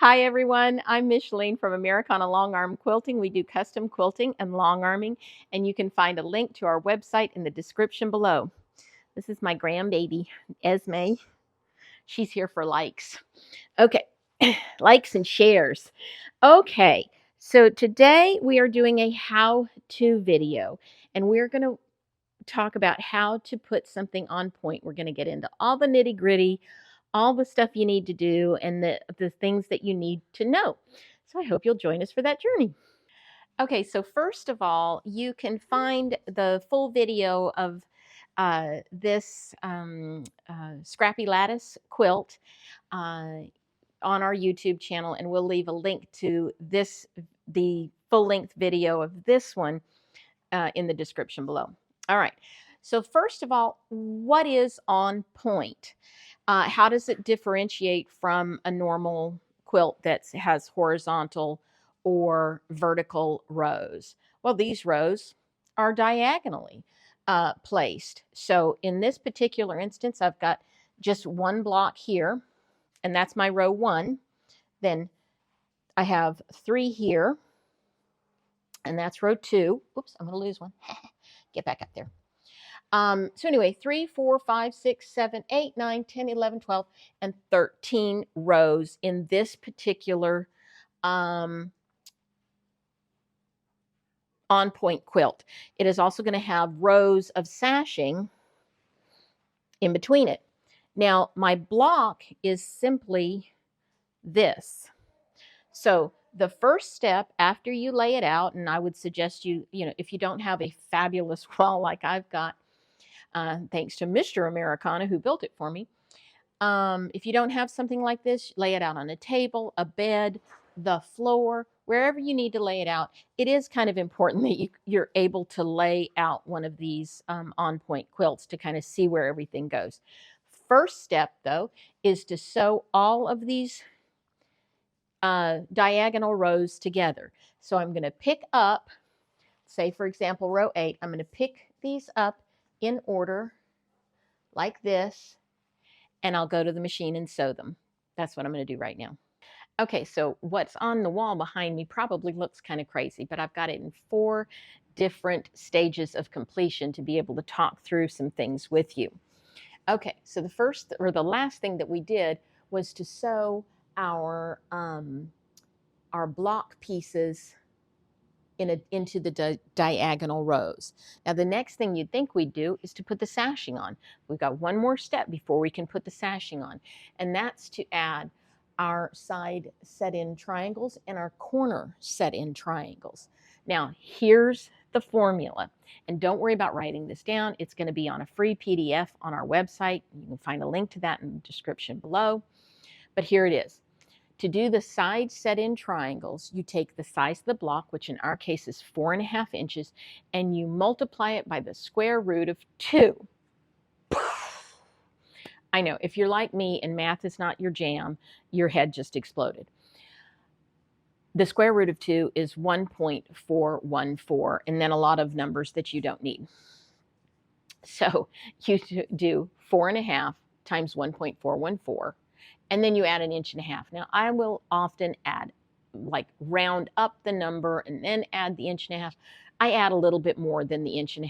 Hi everyone, I'm Micheline from Americana Long Arm Quilting. We do custom quilting and long arming, and you can find a link to our website in the description below. This is my grandbaby, Esme. She's here for likes. Okay, likes and shares. Okay, so today we are doing a how-to video, and we're going to talk about how to put something on point. We're going to get into all the nitty-gritty, all the stuff you need to do, and the things that you need to know. So I hope you'll join us for that journey. Okay, so first of all, you can find the full video of this scrappy lattice quilt on our YouTube channel, and we'll leave a link to the full-length video of this one in the description below. All right, so first of all, what is on point? How does it differentiate from a normal quilt that has horizontal or vertical rows? Well, these rows are diagonally placed. So in this particular instance, I've got just one block here, and that's my row 1. Then I have 3 here, and that's row 2. Oops, I'm going to lose one. Get back up there. So anyway, 3, 4, 5, 6, 7, 8, 9, 10, 11, 12, and 13 rows in this particular on point quilt. It is also going to have rows of sashing in between it. Now, my block is simply this. So the first step after you lay it out, and I would suggest if you don't have a fabulous wall like I've got, thanks to Mr. Americana who built it for me. If you don't have something like this, lay it out on a table, a bed, the floor, wherever you need to lay it out. It is kind of important that you're able to lay out one of these on-point quilts to kind of see where everything goes. First step, though, is to sew all of these diagonal rows together. So I'm going to pick up, say, for example, row 8. I'm going to pick these up in order like this, and I'll go to the machine and sew them. That's what I'm going to do right now. Okay, so what's on the wall behind me probably looks kind of crazy, but I've got it in 4 different stages of completion to be able to talk through some things with you. Okay, so the first or the last thing that we did was to sew our block pieces into the diagonal rows. Now, the next thing you'd think we'd do is to put the sashing on. We've got one more step before we can put the sashing on, and that's to add our side set-in triangles and our corner set-in triangles. Now, here's the formula, and don't worry about writing this down. It's going to be on a free PDF on our website. You can find a link to that in the description below, but here it is. To do the side set-in triangles, you take the size of the block, which in our case is 4.5 inches, and you multiply it by the square root of 2. I know, if you're like me and math is not your jam, your head just exploded. The square root of 2 is 1.414, and then a lot of numbers that you don't need. So you do 4.5 times 1.414. And then you add 1.5 inches. Now, I will often add, like, round up the number and then add the 1.5 inches. I add a little bit more than the 1.5 inches.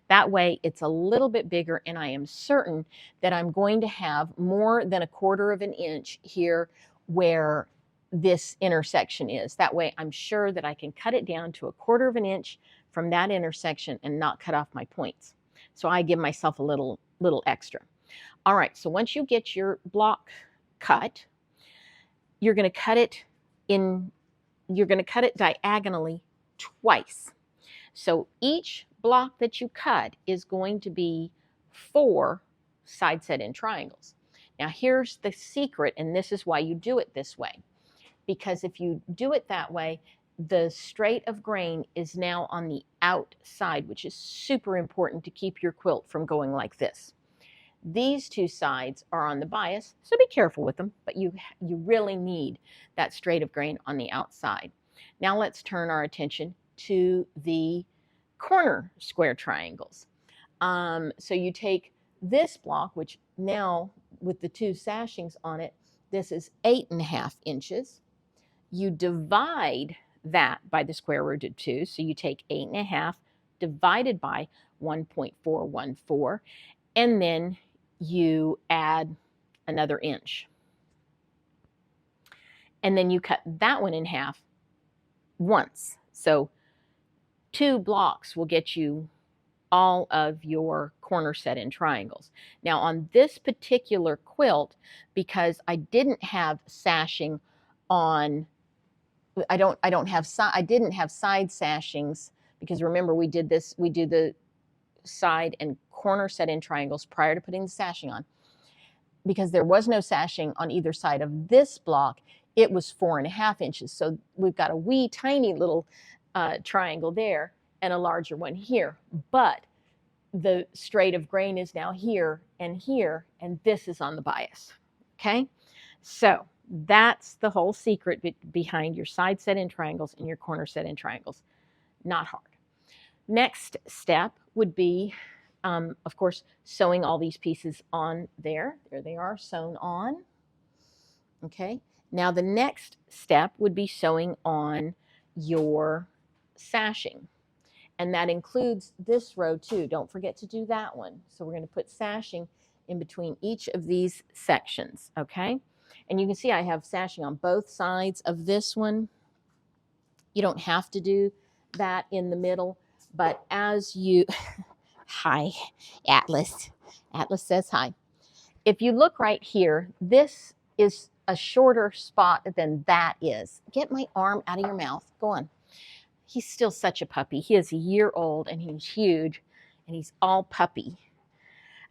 That way, it's a little bit bigger, and I am certain that I'm going to have more than 1/4 inch here where this intersection is. That way, I'm sure that I can cut it down to 1/4 inch from that intersection and not cut off my points. So I give myself a little extra. All right, so once you get your block cut, you're going to cut it diagonally twice. So each block that you cut is going to be 4 side set-in triangles. Now here's the secret, and this is why you do it this way. Because if you do it that way, the straight of grain is now on the outside, which is super important to keep your quilt from going like this. These 2 sides are on the bias, so be careful with them, but you really need that straight of grain on the outside. Now let's turn our attention to the corner square triangles. So you take this block, which now with the 2 sashings on it, this is 8.5 inches. you divide that by the square root of 2. So you take 8.5 divided by 1.414, and then you add another inch. And then you cut that one in half once. So 2 blocks will get you all of your corner set in triangles. Now on this particular quilt, because I didn't have sashing on, I didn't have side sashings, because remember we do the side and corner set in triangles prior to putting the sashing on. Because there was no sashing on either side of this block, it was 4.5 inches. So we've got a wee tiny little triangle there and a larger one here. But the straight of grain is now here, and this is on the bias. Okay, so that's the whole secret behind your side set in triangles and your corner set in triangles. Not hard. Next step would be, of course, sewing all these pieces on there. There they are, sewn on. Okay, now the next step would be sewing on your sashing. And that includes this row too. Don't forget to do that one. So we're going to put sashing in between each of these sections, okay? And you can see I have sashing on both sides of this one. You don't have to do that in the middle, but as you, hi, Atlas. Atlas says hi. If you look right here, this is a shorter spot than that is. Get my arm out of your mouth. Go on. He's still such a puppy. He is a year old and he's huge and he's all puppy.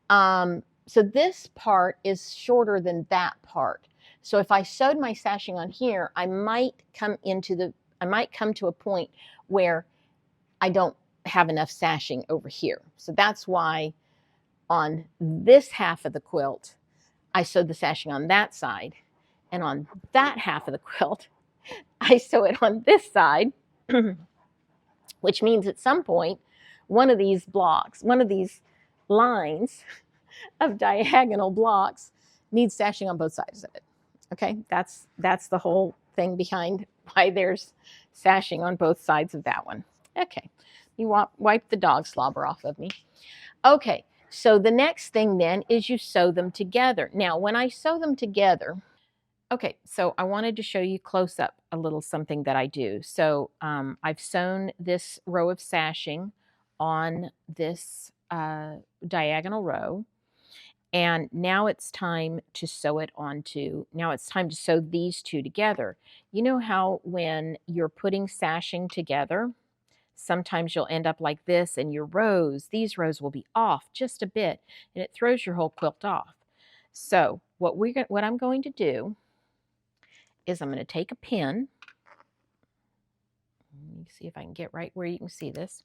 So this part is shorter than that part. So if I sewed my sashing on here, I might come to a point where I don't have enough sashing over here. So that's why on this half of the quilt, I sewed the sashing on that side, and on that half of the quilt, I sew it on this side. Which means at some point, one of these lines of diagonal blocks needs sashing on both sides of it. Okay, that's the whole thing behind why there's sashing on both sides of that one. Okay, you wipe the dog slobber off of me. Okay, so the next thing then is you sew them together. Now, when I sew them together, okay, so I wanted to show you close up a little something that I do. So I've sewn this row of sashing on this diagonal row, and now it's time to sew these two together. You know how when you're putting sashing together, sometimes you'll end up like this, and these rows will be off just a bit, and it throws your whole quilt off. So what I'm going to do is I'm going to take a pin. Let me see if I can get right where you can see this.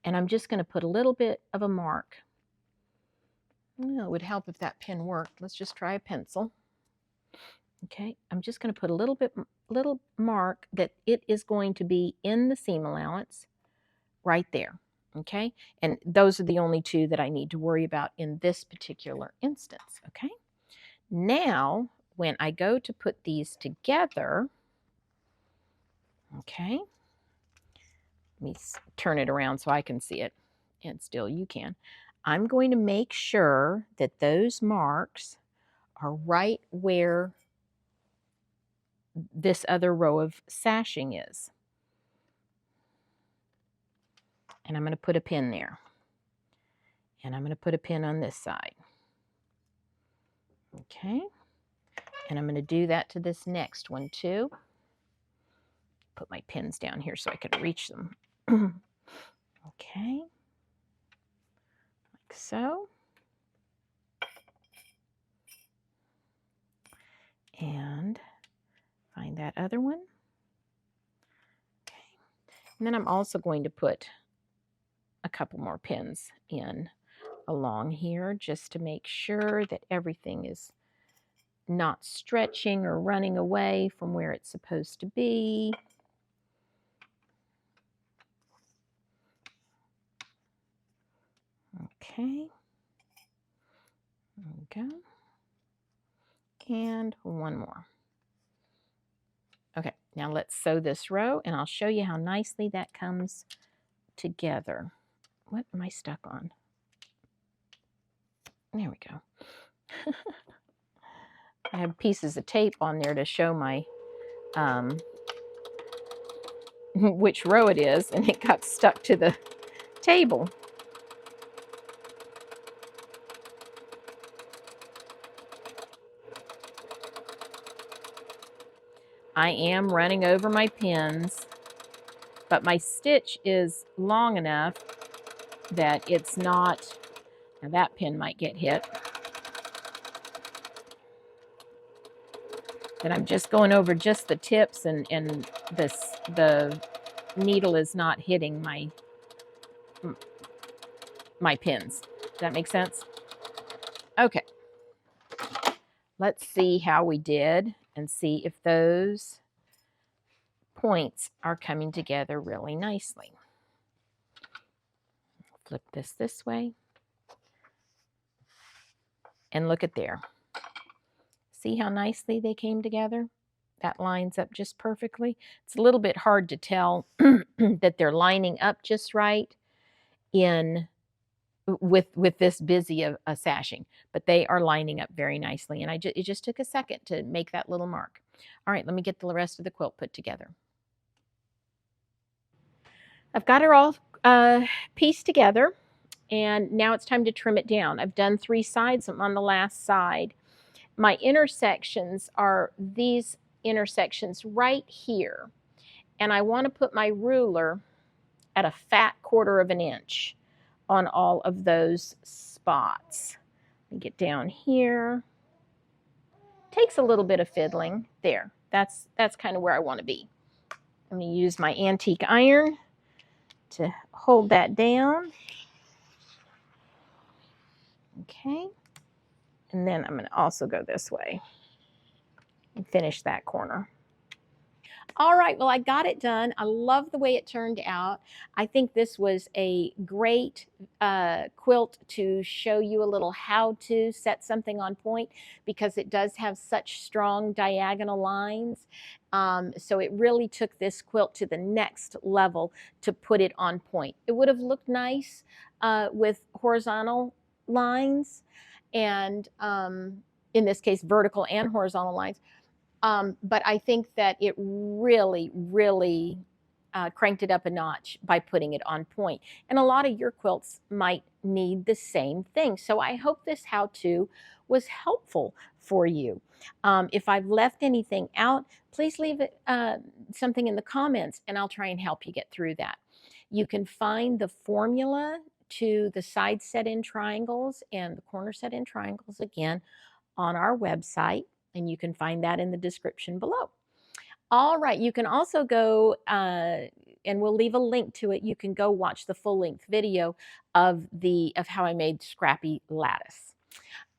And I'm just going to put a little bit of a mark. Well, it would help if that pin worked. Let's just try a pencil. Okay, I'm just going to put a little mark that it is going to be in the seam allowance right there. Okay, and those are the only two that I need to worry about in this particular instance. Okay, now when I go to put these together, okay, let me turn it around so I can see it, and still you can. I'm going to make sure that those marks are right where this other row of sashing is. And I'm going to put a pin there. And I'm going to put a pin on this side. Okay. And I'm going to do that to this next one too. Put my pins down here so I can reach them. Okay. Like so. And find that other one. Okay. And then I'm also going to put a couple more pins in along here just to make sure that everything is not stretching or running away from where it's supposed to be. Okay. There we go. And one more. Okay, Now let's sew this row, and I'll show you how nicely that comes together. What am I stuck on? There we go. I have pieces of tape on there to show my which row it is, and it got stuck to the table. I am running over my pins, but my stitch is long enough that it's not, now that pin might get hit, that I'm just going over just the tips, and the needle is not hitting my pins. Does that make sense? Okay. Let's see how we did and see if those points are coming together really nicely. Flip this way. And look at there. See how nicely they came together? That lines up just perfectly. It's a little bit hard to tell that they're lining up just right with this busy of a sashing, but they are lining up very nicely, and it just took a second to make that little mark. All right, let me get the rest of the quilt put together. I've got her all pieced together, and now it's time to trim it down. I've done 3 sides. I'm on the last side. My intersections are these intersections right here, and I want to put my ruler at a fat 1/4 of an inch on all of those spots. Let me get down here. Takes a little bit of fiddling. There, that's kind of where I want to be. I'm going to use my antique iron to hold that down. Okay, and then I'm going to also go this way and finish that corner. All right, well, I got it done. I love the way it turned out. I think this was a great quilt to show you a little how to set something on point, because it does have such strong diagonal lines. So it really took this quilt to the next level to put it on point. It would have looked nice with horizontal lines, and in this case, vertical and horizontal lines. But I think that it really, really cranked it up a notch by putting it on point. And a lot of your quilts might need the same thing. So I hope this how-to was helpful for you. If I've left anything out, please leave it, something in the comments, and I'll try and help you get through that. You can find the formula to the side set-in triangles and the corner set-in triangles again on our website, and you can find that in the description below. All right, you can also go, and we'll leave a link to it. You can go watch the full-length video of how I made scrappy lattice.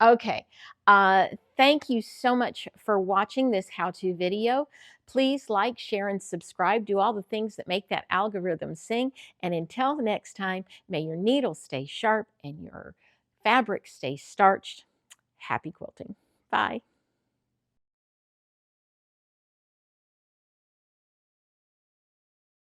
Okay, thank you so much for watching this how-to video. Please like, share, and subscribe. Do all the things that make that algorithm sing. And until next time, may your needles stay sharp and your fabric stay starched. Happy quilting. Bye.